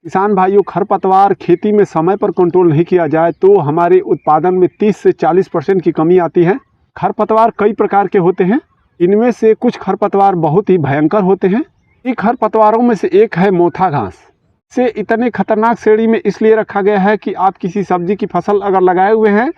किसान भाइयों, खरपतवार खेती में समय पर कंट्रोल नहीं किया जाए तो हमारे उत्पादन में 30 से 40% की कमी आती है। खरपतवार कई प्रकार के होते हैं। इनमें से कुछ खरपतवार बहुत ही भयंकर होते हैं। इन खरपतवारों में से एक है मोथा घास। इसे इतने खतरनाक श्रेणी में इसलिए रखा गया है कि आप किसी सब्जी की फसल अगर लगाए हुए हैं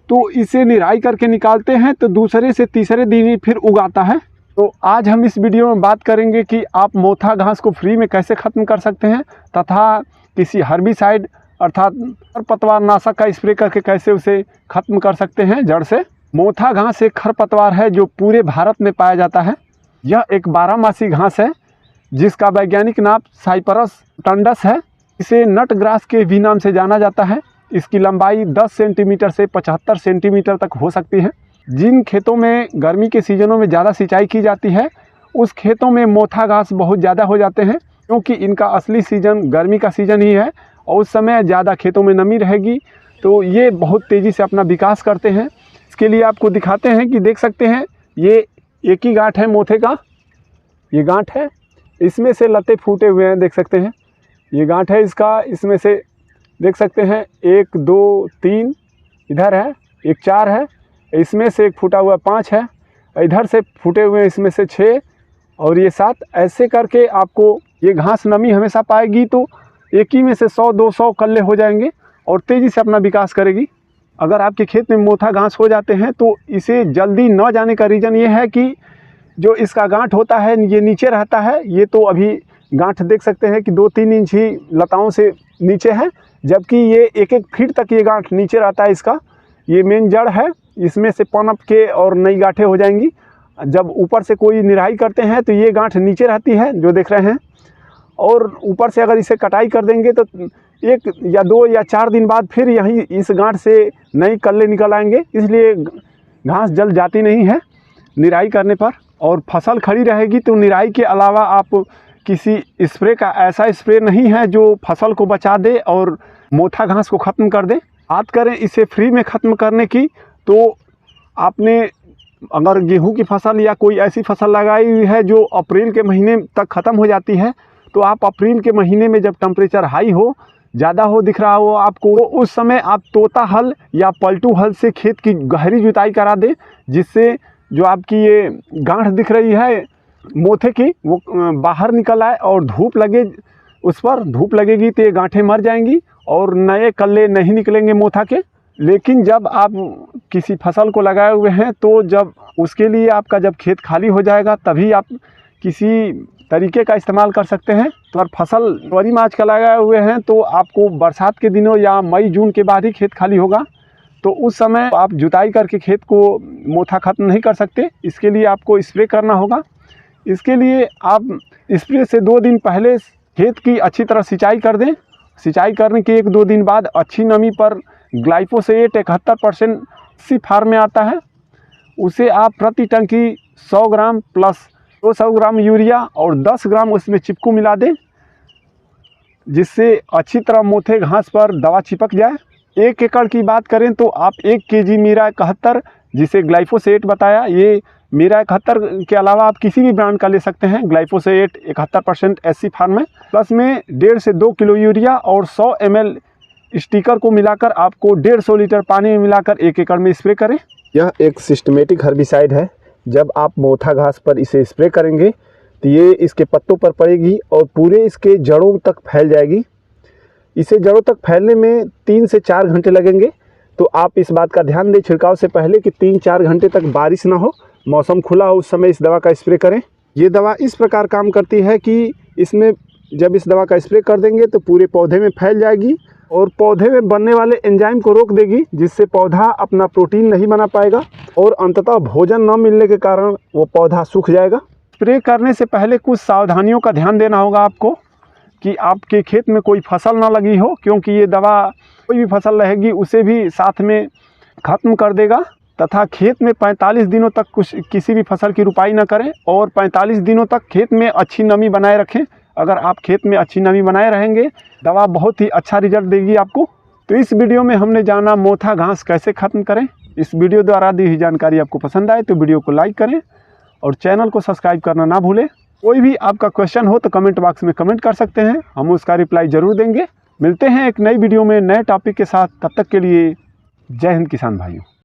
तो इसे निराई करके निकालते हैं तो दूसरे से तीसरे दिन ही फिर उगाता है। तो आज हम इस वीडियो में बात करेंगे कि आप मोथा घास को फ्री में कैसे ख़त्म कर सकते हैं तथा किसी हर्बिसाइड अर्थात खरपतवार नाशक का स्प्रे करके कैसे उसे ख़त्म कर सकते हैं जड़ से। मोथा घास एक खरपतवार है जो पूरे भारत में पाया जाता है। यह एक 12मासी घास है जिसका वैज्ञानिक नाम साइप्रस टंडस है। इसे नट ग्रास के भी नाम से जाना जाता है। इसकी लंबाई 10 सेंटीमीटर से 75 सेंटीमीटर तक हो सकती है। जिन खेतों में गर्मी के सीज़नों में ज़्यादा सिंचाई की जाती है उस खेतों में मोथा घास बहुत ज़्यादा हो जाते हैं, क्योंकि इनका असली सीज़न गर्मी का सीज़न ही है और उस समय ज़्यादा खेतों में नमी रहेगी तो ये बहुत तेज़ी से अपना विकास करते हैं। इसके लिए आपको दिखाते हैं कि देख सकते हैं ये एक ही गांठ है मोथे का, ये गांठ है, इसमें से लते फूटे हुए हैं, देख सकते हैं ये गांठ है इसका। इसमें से देख सकते हैं 1 2 3 इधर है, एक 4 है, इसमें से एक फूटा हुआ 5 है, इधर से फूटे हुए इसमें से 6 और ये 7। ऐसे करके आपको ये घास नमी हमेशा पाएगी तो एक ही में से 100-200 कल्ले हो जाएंगे और तेज़ी से अपना विकास करेगी। अगर आपके खेत में मोथा घास हो जाते हैं तो इसे जल्दी न जाने का रीज़न ये है कि जो इसका गांठ होता है ये नीचे रहता है। ये तो अभी गांठ देख सकते हैं कि 2-3 इंच ही लताओं से नीचे है, जबकि ये 1-1 फीट तक ये गांठ नीचे रहता है। इसका ये मेन जड़ है, इसमें से पनप के और नई गांठें हो जाएंगी। जब ऊपर से कोई निराई करते हैं तो ये गांठ नीचे रहती है जो देख रहे हैं, और ऊपर से अगर इसे कटाई कर देंगे तो 1 या 2 या 4 दिन बाद फिर यहीं इस गांठ से नई कल्ले निकल आएंगे। इसलिए घास जल जाती नहीं है निराई करने पर और फसल खड़ी रहेगी। तो निराई के अलावा आप किसी स्प्रे का ऐसा स्प्रे नहीं है जो फसल को बचा दे और मोथा घास को ख़त्म कर दे। बात करें इसे फ्री में ख़त्म करने की तो आपने अगर गेहूं की फसल या कोई ऐसी फसल लगाई हुई है जो अप्रैल के महीने तक ख़त्म हो जाती है तो आप अप्रैल के महीने में जब टेम्परेचर हाई हो, ज़्यादा हो दिख रहा हो आपको, तो उस समय आप तोता हल या पलटू हल से खेत की गहरी जुताई करा दें, जिससे जो आपकी ये गांठ दिख रही है मोथे की वो बाहर निकल आए और धूप लगे, उस पर धूप लगेगी तो ये गांठें मर जाएंगी और नए कल्ले नहीं निकलेंगे मोथा के। लेकिन जब आप किसी फसल को लगाए हुए हैं तो जब उसके लिए आपका जब खेत खाली हो जाएगा तभी आप किसी तरीके का इस्तेमाल कर सकते हैं। तो अगर फसल जनवरी मार्च का लगाए हुए हैं तो आपको बरसात के दिनों या मई जून के बाद ही खेत खाली होगा, तो उस समय आप जुताई करके खेत को मोथा ख़त्म नहीं कर सकते। इसके लिए आपको स्प्रे करना होगा। इसके लिए आप स्प्रे से 2 दिन पहले खेत की अच्छी तरह सिंचाई कर दें। सिंचाई करने के 1-2 दिन बाद अच्छी नमी पर ग्लाइफोसेट 71% सी फार्म में आता है, उसे आप प्रति टंकी 100 ग्राम प्लस 200 ग्राम यूरिया और 10 ग्राम उसमें चिपकू मिला दें, जिससे अच्छी तरह मोथे घास पर दवा चिपक जाए। 1 एकड़ की बात करें तो आप 1 kg मीरा 71 जिसे ग्लाइफोसेट बताया, ये मीरा 71 के अलावा आप किसी भी ब्रांड का ले सकते हैं। ग्लाइफोसेट 71% SC फार्म में, प्लस में 1.5 से 2 किलो यूरिया और 100 ml स्टिकर को मिलाकर आपको 150 लीटर पानी में मिलाकर 1 एकड़ में स्प्रे करें। यह एक सिस्टमेटिक हर्बिसाइड है। जब आप मोथा घास पर इसे स्प्रे करेंगे तो ये इसके पत्तों पर पड़ेगी और पूरे इसके जड़ों तक फैल जाएगी। इसे जड़ों तक फैलने में 3 से 4 घंटे लगेंगे। तो आप इस बात का ध्यान दें छिड़काव से पहले कि 3-4 घंटे तक बारिश ना हो, मौसम खुला हो, उस समय इस दवा का स्प्रे करें। ये दवा इस प्रकार काम करती है कि इसमें जब इस दवा का स्प्रे कर देंगे तो पूरे पौधे में फैल जाएगी और पौधे में बनने वाले एंजाइम को रोक देगी, जिससे पौधा अपना प्रोटीन नहीं बना पाएगा और अंततः भोजन न मिलने के कारण वो पौधा सूख जाएगा। स्प्रे करने से पहले कुछ सावधानियों का ध्यान देना होगा आपको कि आपके खेत में कोई फसल ना लगी हो, क्योंकि ये दवा कोई भी फसल रहेगी उसे भी साथ में ख़त्म कर देगा। तथा खेत में 45 दिनों तक किसी भी फसल की रुपाई ना करें और 45 दिनों तक खेत में अच्छी नमी बनाए रखें। अगर आप खेत में अच्छी नमी बनाए रहेंगे दवा बहुत ही अच्छा रिजल्ट देगी आपको। तो इस वीडियो में हमने जाना मोथा घास कैसे ख़त्म करें। इस वीडियो द्वारा दी हुई जानकारी आपको पसंद आए तो वीडियो को लाइक करें और चैनल को सब्सक्राइब करना ना भूलें। कोई भी आपका क्वेश्चन हो तो कमेंट बॉक्स में कमेंट कर सकते हैं, हम उसका रिप्लाई ज़रूर देंगे। मिलते हैं एक नई वीडियो में नए टॉपिक के साथ, तब तक के लिए जय हिंद किसान भाइयों।